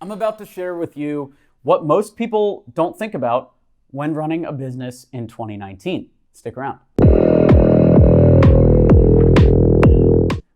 I'm about to share with you what most people don't think about when running a business in 2019. Stick around.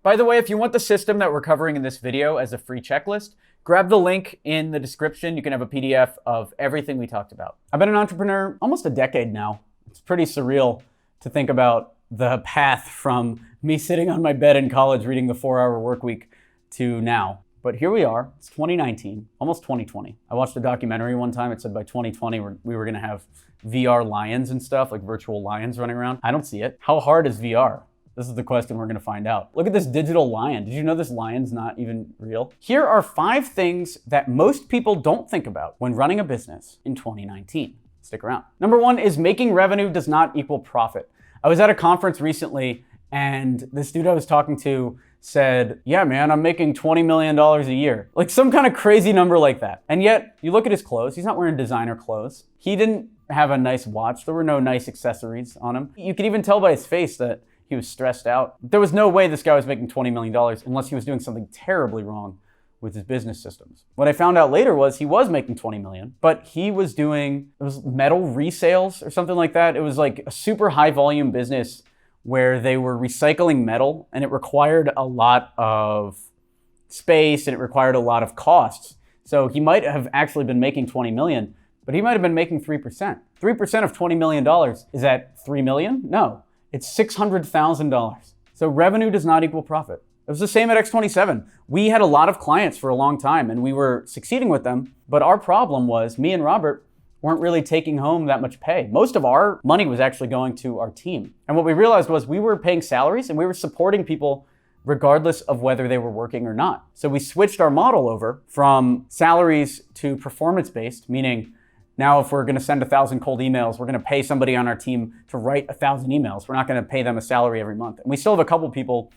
By the way, if you want the system that we're covering in this video as a free checklist, grab the link in the description. You can have a PDF of everything we talked about. I've been an entrepreneur almost a decade now. It's pretty surreal to think about the path from me sitting on my bed in college reading the 4-hour work week to now. But here we are, it's 2019, almost 2020. I watched a documentary one time, it said by 2020 we were gonna have VR lions and stuff, like virtual lions running around. I don't see it. How hard is VR? This is the question we're gonna find out. Look at this digital lion. Did you know this lion's not even real? Here are 5 things that most people don't think about when running a business in 2019. Stick around. Number 1 is making revenue does not equal profit. I was at a conference recently and this dude I was talking to said, yeah, man, I'm making $20 million a year. Like some kind of crazy number like that. And yet you look at his clothes, he's not wearing designer clothes. He didn't have a nice watch. There were no nice accessories on him. You could even tell by his face that he was stressed out. There was no way this guy was making $20 million unless he was doing something terribly wrong with his business systems. What I found out later was he was making 20 million, but he was doing, it was metal resales or something like that. It was like a super high volume business where they were recycling metal and it required a lot of space and it required a lot of costs. So he might have actually been making 20 million, but he might have been making 3%. 3% of $20 million, is that 3 million? No, it's $600,000. So revenue does not equal profit. It was the same at X27. We had a lot of clients for a long time and we were succeeding with them, but our problem was me and Robert weren't really taking home that much pay. Most of our money was actually going to our team. And what we realized was we were paying salaries and we were supporting people regardless of whether they were working or not. So we switched our model over from salaries to performance-based, meaning now if we're gonna send 1,000 cold emails, we're gonna pay somebody on our team to write 1,000 emails. We're not gonna pay them a salary every month. And we still have a couple people,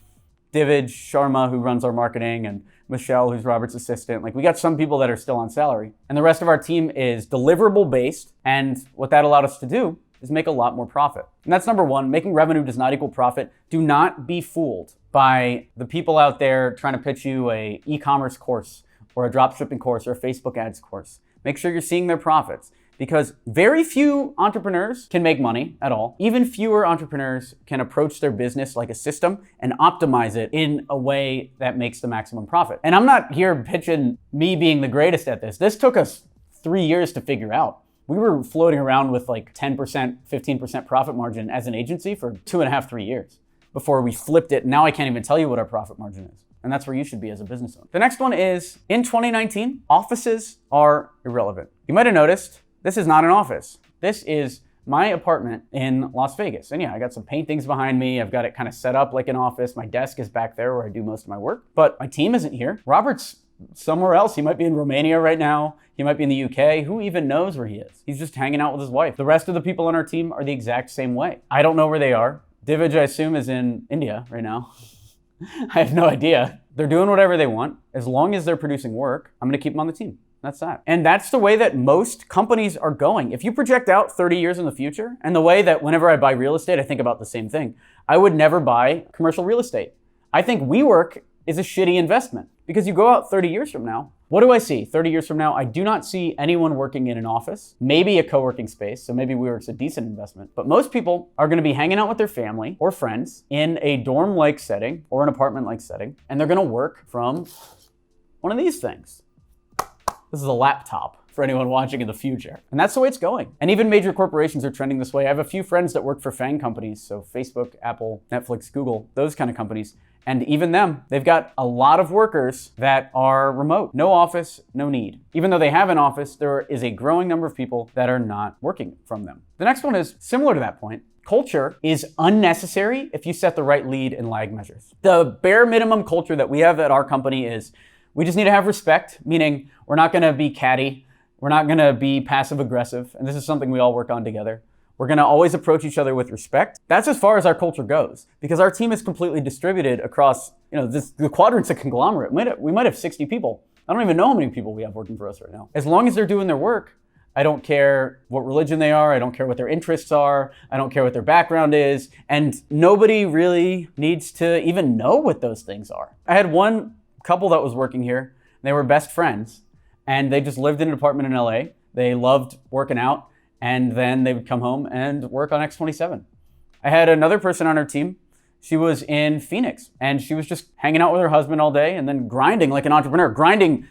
Divaj Sharma, who runs our marketing, and Michelle, who's Robert's assistant. Like we got some people that are still on salary. And the rest of our team is deliverable based. And what that allowed us to do is make a lot more profit. And that's number 1, making revenue does not equal profit. Do not be fooled by the people out there trying to pitch you a e-commerce course or a dropshipping course or a Facebook ads course. Make sure you're seeing their profits. Because very few entrepreneurs can make money at all. Even fewer entrepreneurs can approach their business like a system and optimize it in a way that makes the maximum profit. And I'm not here pitching me being the greatest at this. This took us 3 years to figure out. We were floating around with like 10%, 15% profit margin as an agency for 2.5, 3 years before we flipped it. Now I can't even tell you what our profit margin is. And that's where you should be as a business owner. The next one is, in 2019, offices are irrelevant. You might have noticed, this is not an office. This is my apartment in Las Vegas. And yeah, I got some paintings behind me. I've got it kind of set up like an office. My desk is back there where I do most of my work, but my team isn't here. Robert's somewhere else. He might be in Romania right now. He might be in the UK. Who even knows where he is? He's just hanging out with his wife. The rest of the people on our team are the exact same way. I don't know where they are. Divaj, I assume, is in India right now. I have no idea. They're doing whatever they want. As long as they're producing work, I'm gonna keep them on the team. That's that. And that's the way that most companies are going. If you project out 30 years in the future, and the way that whenever I buy real estate, I think about the same thing. I would never buy commercial real estate. I think WeWork is a shitty investment because you go out 30 years from now. What do I see 30 years from now? I do not see anyone working in an office, maybe a co-working space. So maybe WeWork's a decent investment, but most people are gonna be hanging out with their family or friends in a dorm-like setting or an apartment-like setting. And they're gonna work from one of these things. This is a laptop for anyone watching in the future. And that's the way it's going. And even major corporations are trending this way. I have a few friends that work for FANG companies, so Facebook, Apple, Netflix, Google, those kind of companies. And even them, they've got a lot of workers that are remote. No office, no need. Even though they have an office, there is a growing number of people that are not working from them. The next one is similar to that point. Culture is unnecessary if you set the right lead and lag measures. The bare minimum culture that we have at our company is we just need to have respect, meaning we're not gonna be catty, we're not gonna be passive aggressive, and this is something we all work on together. We're gonna always approach each other with respect. That's as far as our culture goes, because our team is completely distributed across, the quadrant's a conglomerate. We might have 60 people. I don't even know how many people we have working for us right now. As long as they're doing their work, I don't care what religion they are. I don't care what their interests are. I don't care what their background is. And nobody really needs to even know what those things are. I had one couple that was working here. They were best friends. and they just lived in an apartment in LA. They loved working out, and then they would come home and work on X27. I had another person on our team. She was in Phoenix, and she was just hanging out with her husband all day and then grinding like an entrepreneur, grinding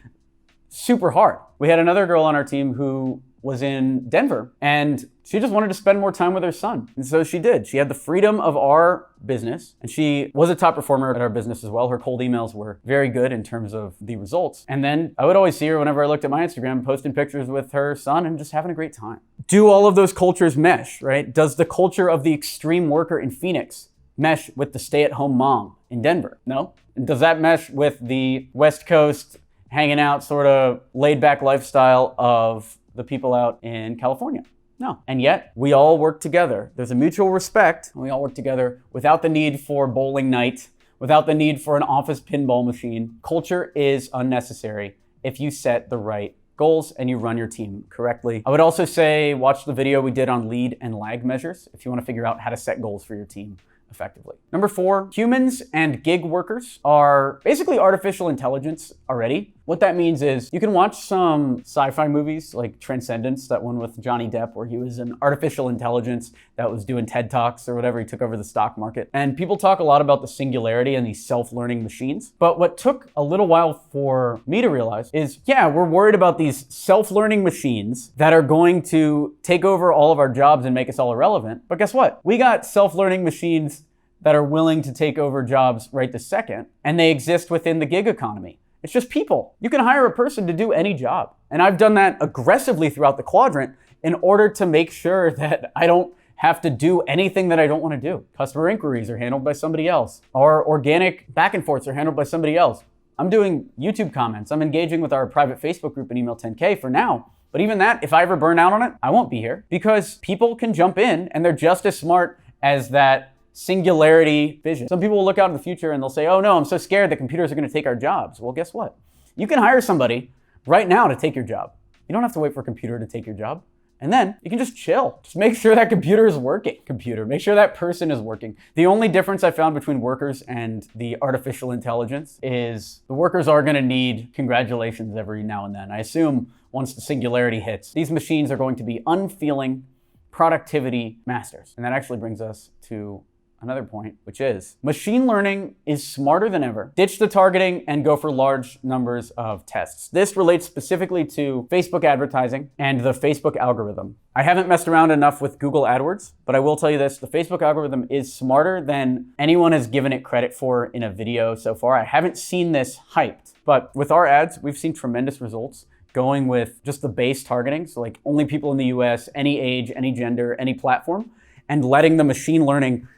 super hard. We had another girl on our team who was in Denver, and she just wanted to spend more time with her son. And so she did. She had the freedom of our business, and she was a top performer at our business as well. Her cold emails were very good in terms of the results. And then I would always see her whenever I looked at my Instagram, posting pictures with her son and just having a great time. Do all of those cultures mesh, right? Does the culture of the extreme worker in Phoenix mesh with the stay-at-home mom in Denver? No. And does that mesh with the West Coast hanging out sort of laid-back lifestyle of the people out in California? No. And yet we all work together. There's a mutual respect, and we all work together without the need for bowling night, without the need for an office pinball machine. Culture is unnecessary if you set the right goals and you run your team correctly. I would also say watch the video we did on lead and lag measures if you want to figure out how to set goals for your team effectively. Number 4, humans and gig workers are basically artificial intelligence already. What that means is you can watch some sci-fi movies like Transcendence, that one with Johnny Depp, where he was an artificial intelligence that was doing TED Talks or whatever. He took over the stock market. And people talk a lot about the singularity and these self-learning machines. But what took a little while for me to realize is, yeah, we're worried about these self-learning machines that are going to take over all of our jobs and make us all irrelevant. But guess what? We got self-learning machines that are willing to take over jobs right this second, and they exist within the gig economy. It's just people. You can hire a person to do any job. And I've done that aggressively throughout the quadrant in order to make sure that I don't have to do anything that I don't want to do. Customer inquiries are handled by somebody else. Our organic back and forths are handled by somebody else. I'm doing YouTube comments. I'm engaging with our private Facebook group in Email 10K for now. But even that, if I ever burn out on it, I won't be here because people can jump in and they're just as smart as that singularity vision. Some people will look out in the future and they'll say, oh no, I'm so scared that computers are going to take our jobs. Well, guess what? You can hire somebody right now to take your job. You don't have to wait for a computer to take your job. And then you can just chill. Just make sure that computer is working. Make sure that person is working. The only difference I found between workers and the artificial intelligence is the workers are going to need congratulations every now and then. I assume once the singularity hits, these machines are going to be unfeeling productivity masters. And that actually brings us to another point, which is machine learning is smarter than ever. Ditch the targeting and go for large numbers of tests. This relates specifically to Facebook advertising and the Facebook algorithm. I haven't messed around enough with Google AdWords, but I will tell you this, the Facebook algorithm is smarter than anyone has given it credit for in a video so far. I haven't seen this hyped, but with our ads, we've seen tremendous results going with just the base targeting. So like only people in the US, any age, any gender, any platform, and letting the machine learning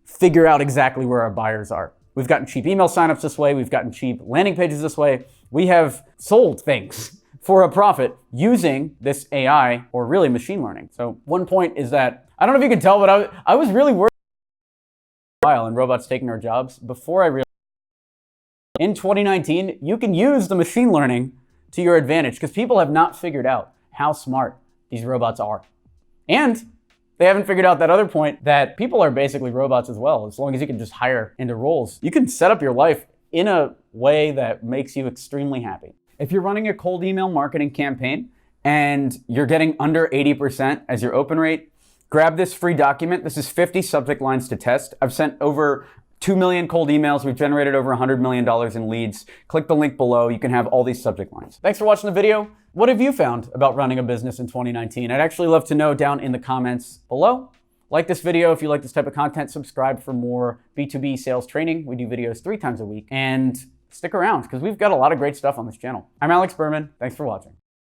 figure out exactly where our buyers are. We've gotten cheap email signups this way. We've gotten cheap landing pages this way. We have sold things for a profit using this AI or really machine learning. So one point is that, I don't know if you can tell, but I was really worried and robots taking our jobs before I realized in 2019, you can use the machine learning to your advantage because people have not figured out how smart these robots are. And they haven't figured out that other point that people are basically robots as well. As long as you can just hire into roles, you can set up your life in a way that makes you extremely happy. If you're running a cold email marketing campaign and you're getting under 80% as your open rate, grab this free document. This is 50 subject lines to test. I've sent over 2 million cold emails. We've generated over $100 million in leads. Click the link below. You can have all these subject lines. Thanks for watching the video. What have you found about running a business in 2019? I'd actually love to know down in the comments below. Like this video if you like this type of content. Subscribe for more B2B sales training. We do videos 3 times a week. And stick around because we've got a lot of great stuff on this channel. I'm Alex Berman. Thanks for watching.